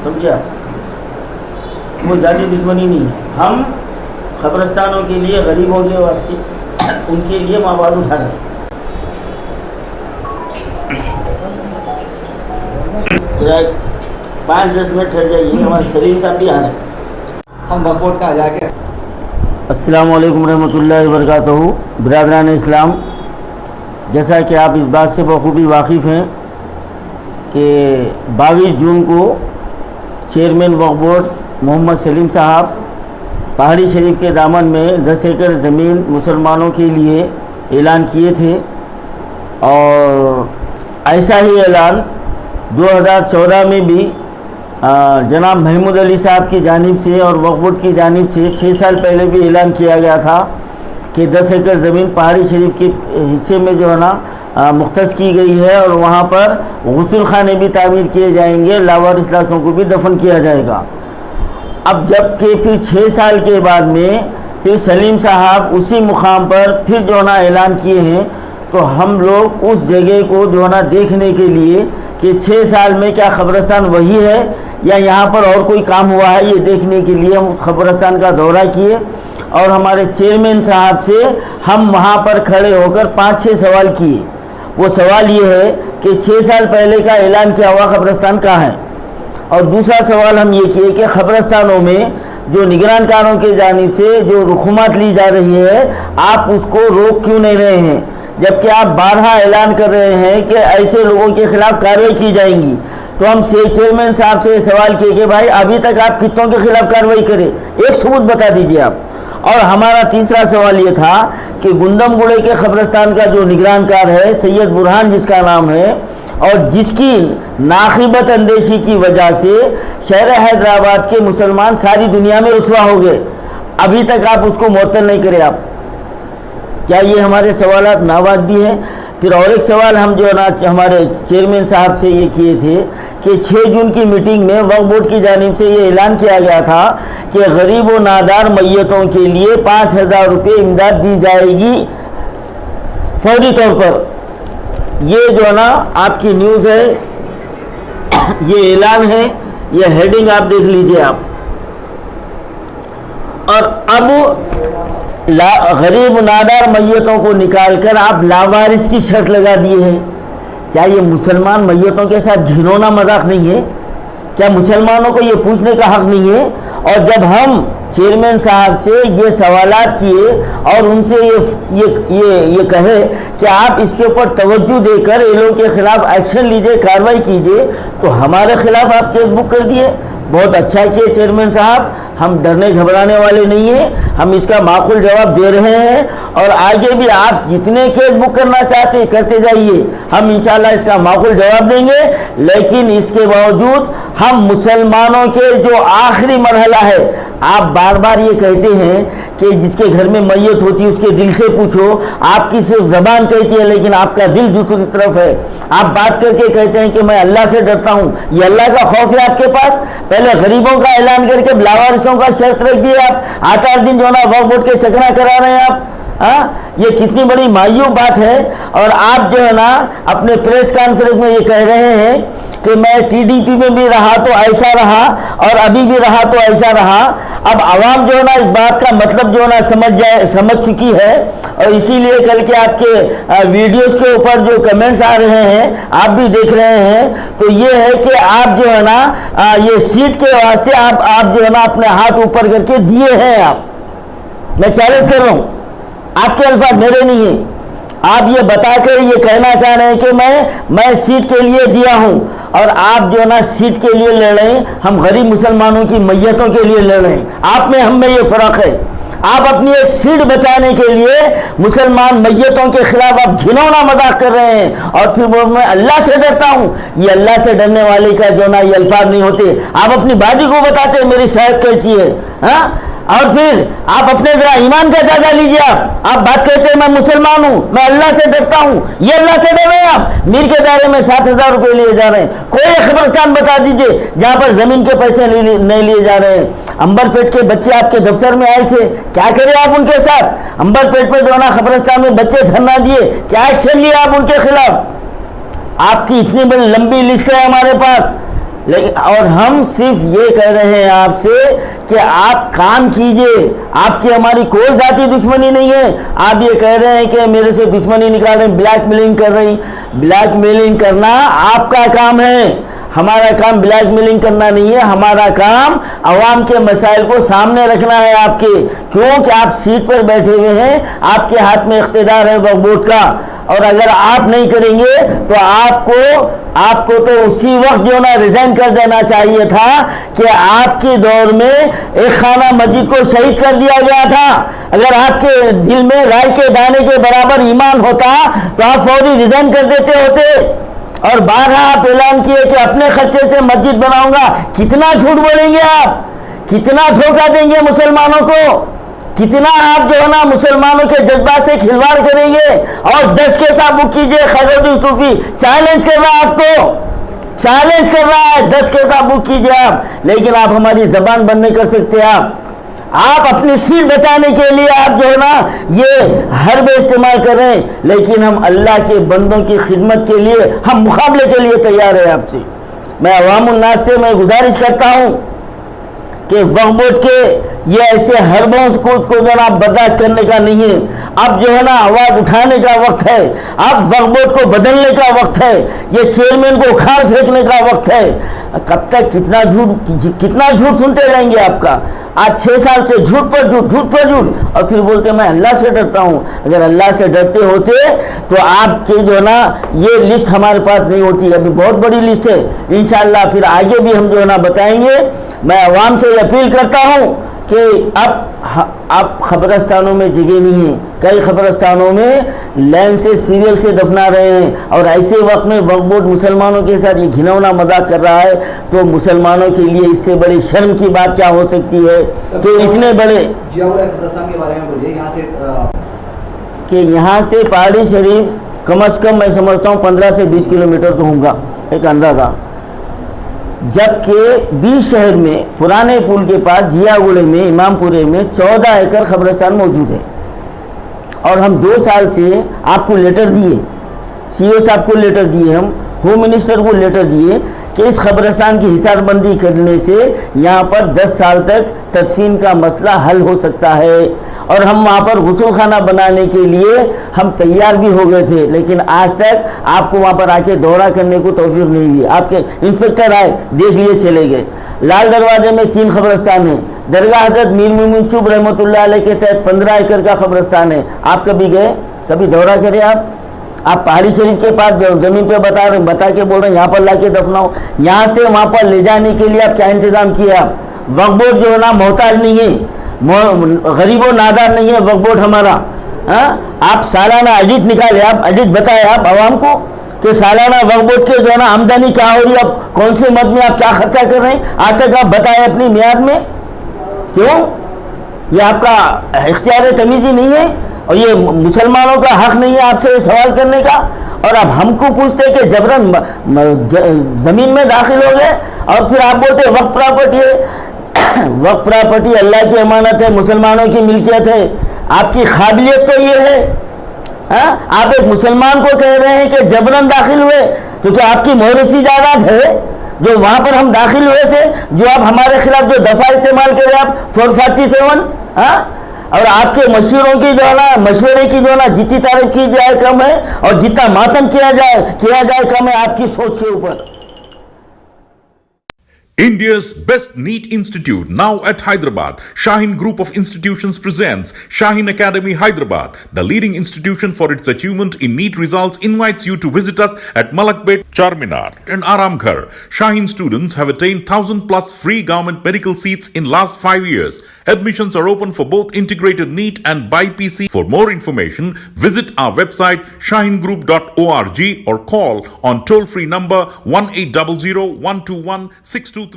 سمجھا؟ وہ ذاتی دشمنی نہیں ہے. ہم قبرستانوں کے لیے غریبوں کے واسطے ان کے لیے مواد اٹھا رہے ہیں. 5-10 منٹ ٹھہر جائیے, ہمارے سلیم صاحب بھی آ رہے ہیں. ہم بپورٹ کا جا کے. السلام علیکم رحمۃ اللہ وبرکاتہ. برادران اسلام, جیسا کہ آپ اس بات سے بخوبی واقف ہیں کہ 22 جون کو چیئرمین وقف بورڈ محمد سلیم صاحب پہاڑی شریف کے دامن میں 10 ایکڑ زمین مسلمانوں کے لیے اعلان کیے تھے, اور ایسا ہی اعلان 2014 میں بھی جناب محمود علی صاحب کی جانب سے اور وقف بورڈ کی جانب سے 6 سال پہلے بھی اعلان کیا گیا تھا کہ 10 ایکڑ زمین پہاڑی شریف کے حصے میں جو ہے نا مختص کی گئی ہے, اور وہاں پر غسل خانے بھی تعمیر کیے جائیں گے, لاوارث لاشوں کو بھی دفن کیا جائے گا. اب جب کہ پھر 6 سال کے بعد میں پھر سلیم صاحب اسی مقام پر پھر جو ہے نا اعلان کیے ہیں, تو ہم لوگ اس جگہ کو جو ہے نا دیکھنے کے لیے کہ 6 سال میں کیا قبرستان وہی ہے یا یہاں پر اور کوئی کام ہوا ہے, یہ دیکھنے کے لیے ہم اس قبرستان کا دورہ کیے, اور ہمارے چیئرمین صاحب سے ہم وہاں پر کھڑے ہو کر 5-6 سوال کیے. وہ سوال یہ ہے کہ 6 سال پہلے کا اعلان کیا ہوا قبرستان کہاں ہے, اور دوسرا سوال ہم یہ کیے کہ قبرستانوں میں جو نگران کاروں کے جانب سے جو رقومات لی جا رہی ہے, آپ اس کو روک کیوں نہیں رہے ہیں, جبکہ آپ بارہا اعلان کر رہے ہیں کہ ایسے لوگوں کے خلاف کارروائی کی جائیں گی. تو ہم چیئرمین صاحب سے سوال کیے کہ بھائی ابھی تک آپ کتنوں کے خلاف کارروائی کرے, ایک ثبوت بتا دیجئے آپ. اور ہمارا تیسرا سوال یہ تھا کہ گندم گڑے کے قبرستان کا جو نگران کار ہے سید برہان جس کا نام ہے, اور جس کی ناقیبت اندیشی کی وجہ سے شہر حیدرآباد کے مسلمان ساری دنیا میں رسوا ہو گئے, ابھی تک آپ اس کو معطل نہیں کرے. آپ کیا یہ ہمارے سوالات ناواز بھی ہیں؟ پھر اور ایک سوال ہم جو ہے نا ہمارے چیئرمین صاحب سے یہ کیے تھے کہ 6 جون کی میٹنگ میں وقف بورڈ کی جانب سے یہ اعلان کیا گیا تھا کہ غریب و نادار میتوں کے لیے 5,000 روپے امداد دی جائے گی فوری طور پر. یہ جو ہے نا آپ کی نیوز ہے, یہ اعلان ہے, یہ ہیڈنگ آپ دیکھ لیجئے آپ. اور اب غریب نادار میتوں کو نکال کر آپ لاوارث کی شرط لگا دیے ہیں. کیا یہ مسلمان میتوں کے ساتھ گھنونا مذاق نہیں ہے؟ کیا مسلمانوں کو یہ پوچھنے کا حق نہیں ہے؟ اور جب ہم چیئرمین صاحب سے یہ سوالات کیے اور ان سے یہ کہے کہ آپ اس کے اوپر توجہ دے کر ان لوگوں کے خلاف ایکشن لیجئے, کارروائی کیجئے, تو ہمارے خلاف آپ کیس بک کر دیے. بہت اچھا کیے چیئرمین صاحب, ہم ڈرنے گھبرانے والے نہیں ہیں, ہم اس کا معقول جواب دے رہے ہیں, اور آگے بھی آپ جتنے کیس بک کرنا چاہتے ہیں کرتے جائیے, ہم انشاءاللہ اس کا معقول جواب دیں گے. لیکن اس کے باوجود ہم مسلمانوں کے جو آخری مرحلہ ہے, آپ بار بار یہ کہتے ہیں کہ جس کے گھر میں میت ہوتی ہے اس کے دل سے پوچھو, آپ کی صرف زبان کہتی ہے لیکن آپ کا دل دوسری طرف ہے. آپ بات کر کے کہتے ہیں کہ میں اللہ سے ڈرتا ہوں, یہ اللہ کا خوف ہے آپ کے پاس؟ پہلے غریبوں کا اعلان کر کے لاوارثوں کا شرط رکھ دیے آپ, 8 دن جو ہے نا وقف بورڈ کے چکنا کرا رہے ہیں آپ. یہ کتنی بڑی مایوب بات ہے. اور آپ جو ہے نا اپنے پریس کانفرنس میں یہ کہہ رہے ہیں کہ میں TDP میں بھی رہا تو ایسا رہا اور ابھی بھی رہا تو ایسا رہا. اب عوام جو ہے نا اس بات کا مطلب جو ہے نا سمجھ چکی ہے, اور اسی لیے کل کے آپ کے ویڈیوز کے اوپر جو کمنٹس آ رہے ہیں آپ بھی دیکھ رہے ہیں, تو یہ ہے کہ آپ جو ہے نا یہ سیٹ کے واسطے آپ جو ہے نا اپنے ہاتھ اوپر کر کے دیے ہیں. آپ میں چیلنج کر رہا ہوں, آپ کے الفاظ میرے نہیں ہیں. آپ یہ بتا کر یہ کہنا چاہ رہے ہیں کہ میں سیٹ کے لیے دیا ہوں, اور آپ جو ہے نا سیٹ کے لیے لڑ رہے ہیں, ہم غریب مسلمانوں کی میتوں کے لیے لڑ رہے ہیں. آپ میں ہم میں یہ فرق ہے. آپ اپنی ایک سیٹ بچانے کے لیے مسلمان میتوں کے خلاف آپ گھنونا مذاق کر رہے ہیں, اور پھر میں اللہ سے ڈرتا ہوں. یہ اللہ سے ڈرنے والے کا جو نا یہ الفاظ نہیں ہوتے. آپ اپنی باڈی کو بتاتے ہیں میری صحت کیسی ہے, اور پھر آپ اپنے ذرا ایمان کا جائزہ لیجیے. آپ بات کہتے ہیں میں مسلمان ہوں, میں اللہ سے ڈرتا ہوں, یہ اللہ سے ڈر رہے ہیں آپ؟ میر کے دائرے میں 7,000 روپے لیے جا رہے ہیں. کوئی قبرستان بتا دیجئے جہاں پر زمین کے پیسے نہیں لیے جا رہے ہیں. امبر پیٹ کے بچے آپ کے دفتر میں آئے تھے, کیا کرے آپ ان کے ساتھ؟ امبر پیٹ میں جو نا قبرستان میں بچے دھرنا دیے, کیا ایکشن لیے آپ ان کے خلاف؟ آپ کی اتنی بڑی لمبی لسٹ ہے ہمارے پاس. لیکن اور ہم صرف یہ کہہ رہے ہیں آپ سے کہ آپ کام کیجئے. آپ کی ہماری کوئی ذاتی دشمنی نہیں ہے. آپ یہ کہہ رہے ہیں کہ میرے سے دشمنی نکال رہے ہیں, بلیک میلنگ کر رہی. بلیک میلنگ کرنا آپ کا کام ہے, ہمارا کام بلیک میلنگ کرنا نہیں ہے. ہمارا کام عوام کے مسائل کو سامنے رکھنا ہے آپ کے, کیونکہ آپ سیٹ پر بیٹھے ہوئے ہیں, آپ کے ہاتھ میں اقتدار ہے وقف بورڈ کا, اور اگر آپ نہیں کریں گے تو آپ کو تو اسی وقت جو نا ریزائن کر دینا چاہیے تھا کہ آپ کے دور میں ایک خانہ مسجد کو شہید کر دیا گیا تھا. اگر آپ کے دل میں رائے کے دانے کے برابر ایمان ہوتا تو آپ فوری ریزائن کر دیتے ہوتے. اور بارہا آپ اعلان کیے کہ اپنے خرچے سے مسجد بناؤں گا. کتنا جھوٹ بولیں گے آپ, کتنا دھوکہ دیں گے مسلمانوں کو, کتنا آپ جو ہے نا مسلمانوں کے جذبات سے کھلواڑ کریں گے. اور 10 کے ساتھ بک کیجئے, خیر الدین صوفی چیلنج کر رہا ہے آپ کو, چیلنج کر رہا ہے, 10 کے ساتھ بک کیجئے آپ. لیکن آپ ہماری زبان بند نہیں کر سکتے. آپ اپنی سیٹ بچانے کے لیے آپ جو ہے نا یہ حربے استعمال کر رہے ہیں, لیکن ہم اللہ کے بندوں کی خدمت کے لیے, ہم مقابلے کے لیے تیار ہیں آپ سے. میں عوام الناس سے میں گزارش کرتا ہوں کہ وقف بورڈ کے یہ ایسے حربوں کو جناب برداشت کرنے کا نہیں ہے. اب جو ہے نا آواز اٹھانے کا وقت ہے, اب وقف بورڈ کو بدلنے کا وقت ہے, یہ چیئرمین کو اکھاڑ پھینکنے کا وقت ہے. کب تک کتنا جھوٹ سنتے رہیں گے آپ کا؟ آج 6 سال سے جھوٹ پر جھوٹ, اور پھر بولتے میں اللہ سے ڈرتا ہوں. اگر اللہ سے ڈرتے ہوتے تو آپ کے جو نا یہ لسٹ ہمارے پاس نہیں ہوتی. ابھی بہت بڑی لسٹ ہے, انشاءاللہ پھر آگے بھی ہم جو ہے نا بتائیں گے. میں عوام سے اپیل کرتا ہوں کہ اب قبرستانوں میں جگہ نہیں ہے. کئی قبرستانوں میں لین سے سیریل سے دفنا رہے ہیں, اور ایسے وقت میں وقف بورڈ مسلمانوں کے ساتھ یہ گھنونا مذاق کر رہا ہے. تو مسلمانوں کے لیے اس سے بڑی شرم کی بات کیا ہو سکتی ہے کہ اتنے بڑے کہ یہاں سے پہاڑی شریف کم از کم میں سمجھتا ہوں 15 سے 20 کلومیٹر تو ہوں گا, ایک اندازہ. جبکہ 20 شہر میں پرانے پل کے پاس جیا گڑے میں امام پورے میں 14 ایکڑ قبرستان موجود ہے. اور ہم 2 سال سے آپ کو لیٹر دیے, سی او صاحب کو لیٹر دیے, ہم ہوم منسٹر کو لیٹر دیے کہ اس قبرستان کی حصار بندی کرنے سے یہاں پر 10 سال تک تدفین کا مسئلہ حل ہو سکتا ہے. اور ہم وہاں پر غسل خانہ بنانے کے لیے ہم تیار بھی ہو گئے تھے, لیکن آج تک آپ کو وہاں پر آ کے دورہ کرنے کو توفیق نہیں ہوئی. آپ کے انسپیکٹر آئے, دیکھ لیے, چلے گئے. لال دروازے میں 3 قبرستان ہیں. درگاہ حضرت میر مومن چوب رحمۃ اللہ علیہ کے تحت 15 ایکڑ کا قبرستان ہے. آپ کبھی گئے, کبھی دورہ کرے آپ پہاڑی شریف کے پاس زمین پہ بتا کے بول رہے ہیں یہاں پر لا کے دفناؤ. یہاں سے وہاں پر لے جانے کے لیے آپ کیا انتظام کیے؟ آپ وقف بورڈ جو ہے نا محتاج نہیں ہے, غریب و نادار نہیں ہے وقف بورڈ ہمارا. آپ سالانہ ایڈٹ نکالے, آپ ایڈٹ بتائے آپ عوام کو کہ سالانہ وقف بورڈ کے جو ہے نا آمدنی کیا ہو رہی ہے, آپ کون سے مد میں آپ کیا خرچہ کر رہے ہیں, آج تک آپ بتائے اپنی میعاد میں. کیوں؟ یہ آپ کا اختیار تمیزی نہیں ہے, اور یہ مسلمانوں کا حق نہیں ہے آپ سے سوال کرنے کا. اور اب ہم کو پوچھتے کہ جبرن زمین میں داخل ہو گئے, اور پھر آپ بولتے وقف پراپرٹی ہے. وقف پراپرٹی اللہ کی امانت ہے, مسلمانوں کی ملکیت ہے. آپ کی قابلیت تو یہ ہے, آپ ایک مسلمان کو کہہ رہے ہیں کہ جبرن داخل ہوئے, تو کیا آپ کی موروثی جائیداد ہے جو وہاں پر ہم داخل ہوئے تھے, جو آپ ہمارے خلاف جو دفعہ استعمال کرے آپ 447, اور آپ کے مشوروں کی جو ہے نا مشورے کی جو ہے نا جتنی تعریف کی جائے کم ہے, اور جتنا ماتم کیا جائے کم ہے آپ کی سوچ کے اوپر. India's best NEET institute now at Hyderabad. Shaheen Group of Institutions presents Shaheen Academy Hyderabad. The leading institution for its achievement in NEET results invites you to visit us at Malakpet, Charminar and Aramghar. Shaheen students have attained 1,000 plus free government medical seats in last 5 years. Admissions are open for both integrated NEET and BIPC. For more information, visit our website shaheengroup.org or call on toll-free number 1800 121 6235.